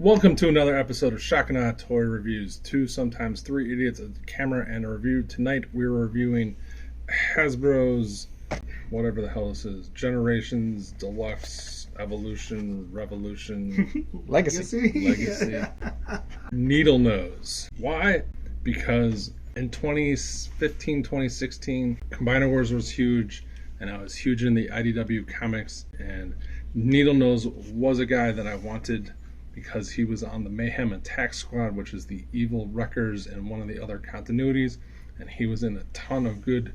Welcome to another episode of Shakana Toy Reviews. Two, sometimes three idiots, a camera, and a review. Tonight we're reviewing Hasbro's, whatever the hell this is, Generations, Deluxe, Evolution, Revolution, Legacy. Needlenose. Why? Because in 2015, 2016, Combiner Wars was huge, and I was huge in the IDW comics, and Needlenose was a guy that I wanted because he was on the Mayhem Attack Squad, which is the evil wreckers in one of the other continuities, and he was in a ton of good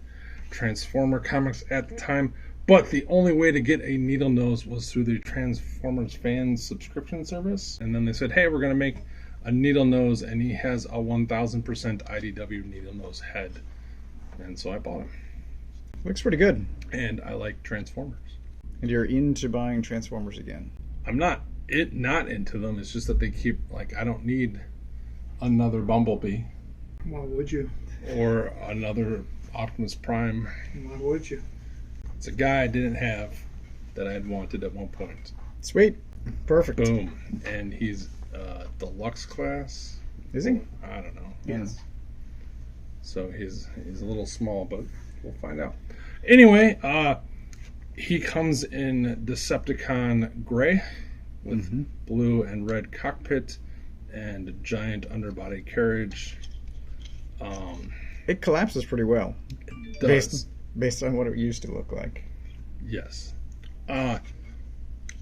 Transformer comics at the time. But the only way to get a Needlenose was through the Transformers fan subscription service, and then they said, hey, we're going to make a Needlenose, and he has a 1000% IDW Needlenose head, and so I bought him. Looks pretty good. And I like Transformers. And you're into buying Transformers again. I'm not into them. It's just that they keep, like, I don't need another Bumblebee. Why would you? Or another Optimus Prime. Why would you? It's a guy I didn't have that I had wanted at one point. Sweet. Perfect. Boom. And he's deluxe class. Is he? I don't know. Yes. So he's a little small, but we'll find out. Anyway, he comes in Decepticon gray with blue and red cockpit and a giant underbody carriage. It collapses pretty well. It does. Based on what it used to look like. Yes.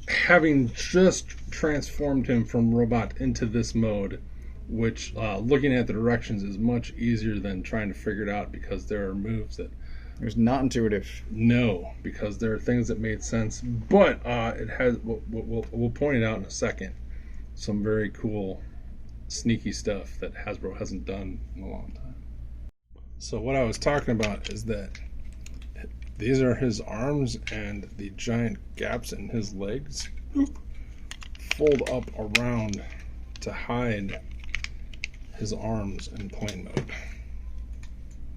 Having just transformed him from robot into this mode, which looking at the directions is much easier than trying to figure it out, because there are moves that It was not intuitive. no, because there are things that made sense, but it has, we'll point it out in a second, some very cool sneaky stuff that Hasbro hasn't done in a long time. So what I was talking about is that these are his arms, and the giant gaps in his legs fold up around to hide his arms in plane mode,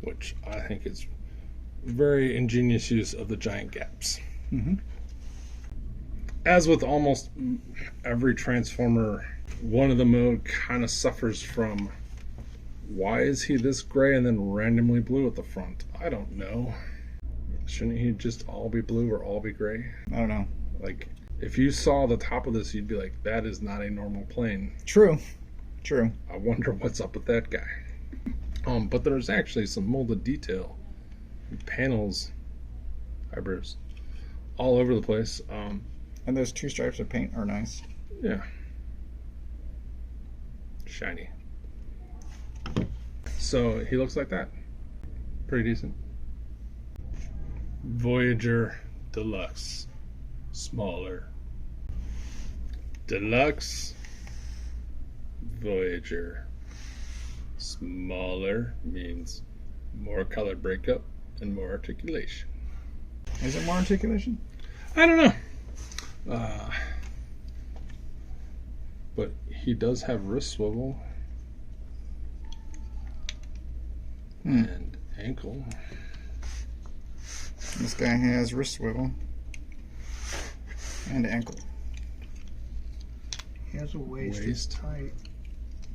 which I think is very ingenious use of the giant gaps. As with almost every Transformer, one of the mode kind of suffers from, why is he this gray and then randomly blue at the front? I don't know. Shouldn't he just all be blue or all be gray? I don't know. Like, if you saw the top of this, you'd be like, that is not a normal plane. True. I wonder what's up with that guy. But there's actually some molded detail, panels, fibers, all over the place. And those two stripes of paint are nice. Yeah. Shiny. So he looks like that. Pretty decent. Voyager Deluxe. Smaller. Deluxe. Voyager. Smaller means more color breakup and more articulation. Is it more articulation? I don't know. But he does have wrist swivel and ankle. This guy has wrist swivel and ankle. He has a waist that's tight,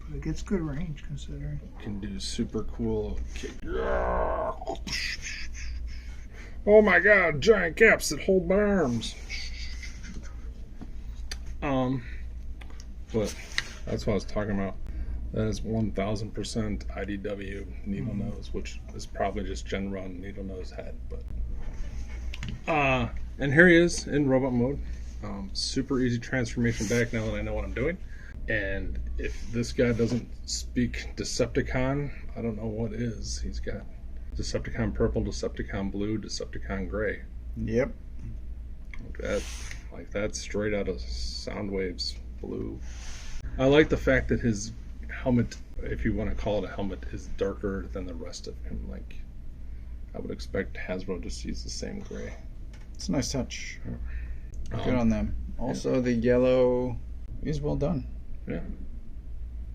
but it gets good range considering. Can do super cool kick. Oh my god, giant gaps that hold my arms. But that's what I was talking about. That is 1000% IDW Needlenose, which is probably just Gen Run Needlenose head. But and here he is in robot mode. Super easy transformation back now that I know what I'm doing. And if this guy doesn't speak Decepticon, I don't know what is. He's got Decepticon purple, Decepticon blue, Decepticon gray. Yep. Like that straight out of Soundwave's blue. I like the fact that his helmet, if you want to call it a helmet, is darker than the rest of him. Like, I would expect Hasbro just to use the same gray. It's a nice touch. Good on them. Also, the yellow is well done. Yeah.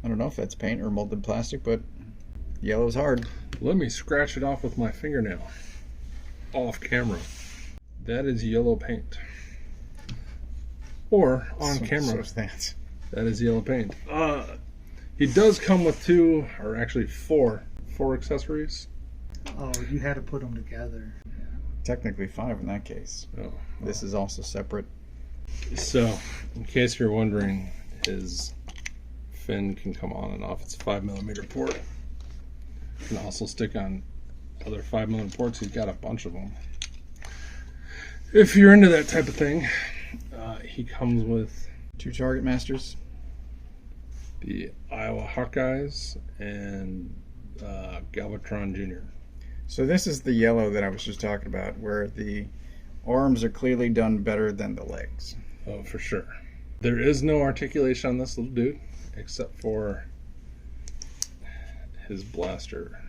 I don't know if that's paint or molded plastic, but yellow's hard. Let me scratch it off with my fingernail. Off camera. That is yellow paint. Or on camera. So that. That is yellow paint. He does come with 2, or actually 4 accessories. Oh, you had to put them together. Technically 5 in that case. Oh, This is also separate. so, in case you're wondering, his fin can come on and off. It's a 5mm port. Can also stick on other 5mm ports. He's got a bunch of them. If you're into that type of thing, he comes with 2 Target Masters. the Iowa Hawkeyes and Galvatron Jr. So this is the yellow that I was just talking about, where the arms are clearly done better than the legs. Oh, for sure. There is no articulation on this little dude, except for his blaster.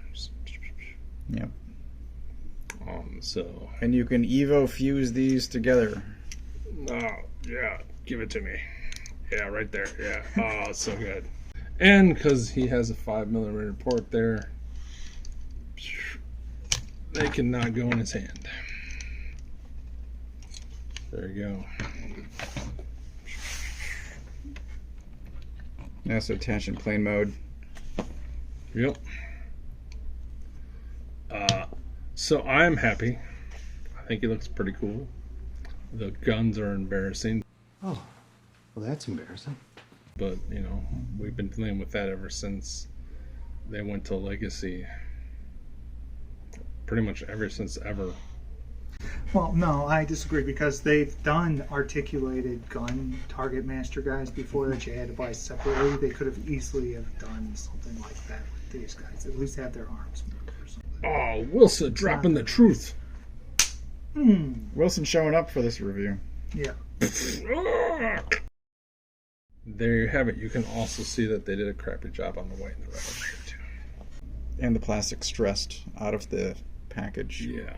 Yep. So. And you can Evo fuse these together. Oh, yeah. Give it to me. Yeah, right there. Yeah. Oh, so good. And because he has a 5mm port there, they cannot go in his hand. There you go. That's attach in plane mode. Yep. So I'm happy. I think he looks pretty cool. The guns are embarrassing, Oh, well, that's embarrassing. but you know, we've been dealing with that ever since they went to Legacy. Pretty much ever since ever. Well, no, I disagree because they've done articulated gun target master guys before that you had to buy separately. They could have easily have done something like that with these guys. At least have their arms moved or something. Oh, Wilson dropping the truth. Wilson showing up for this review. Yeah. There you have it. You can also see that they did a crappy job on the white and the red over here too. And the plastic stressed out of the package. Yeah.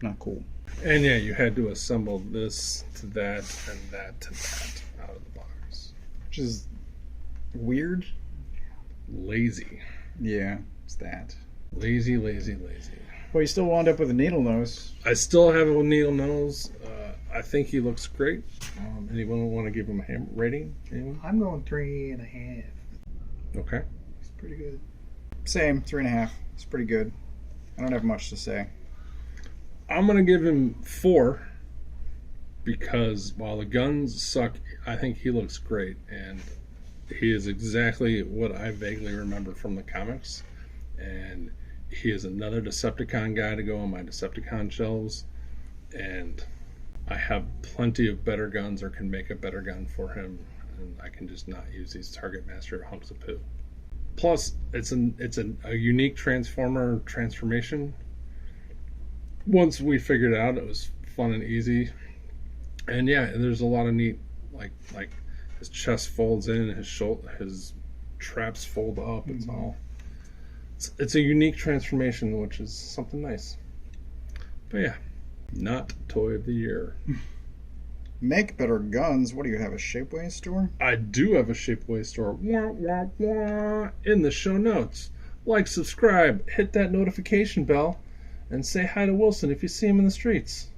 Not cool. And yeah, you had to assemble this to that and that to that out of the box. Which is weird. Lazy. Yeah, it's that. Lazy, lazy, lazy. Well, you still wound up with a Needlenose. I still have a Needlenose. I think he looks great. Anyone want to give him a rating? Anyone? I'm going 3.5. Okay. It's pretty good. Same, 3.5. It's pretty good. I don't have much to say. I'm going to give him 4 because while the guns suck, I think he looks great. And he is exactly what I vaguely remember from the comics. And he is another Decepticon guy to go on my Decepticon shelves. And I have plenty of better guns or can make a better gun for him. And I can just not use these Target Master hunks of poo. Plus, it's a unique transformation. Once we figured it out, it was fun and easy. And yeah, there's a lot of neat, like his chest folds in, his traps fold up. It's all. It's a unique transformation, which is something nice. But yeah, not toy of the year. Make better guns. What do you have, a Shapeways store? I do have a Shapeways store. Wah, wah, wah, in the show notes. Like, subscribe, hit that notification bell, and say hi to Wilson if you see him in the streets.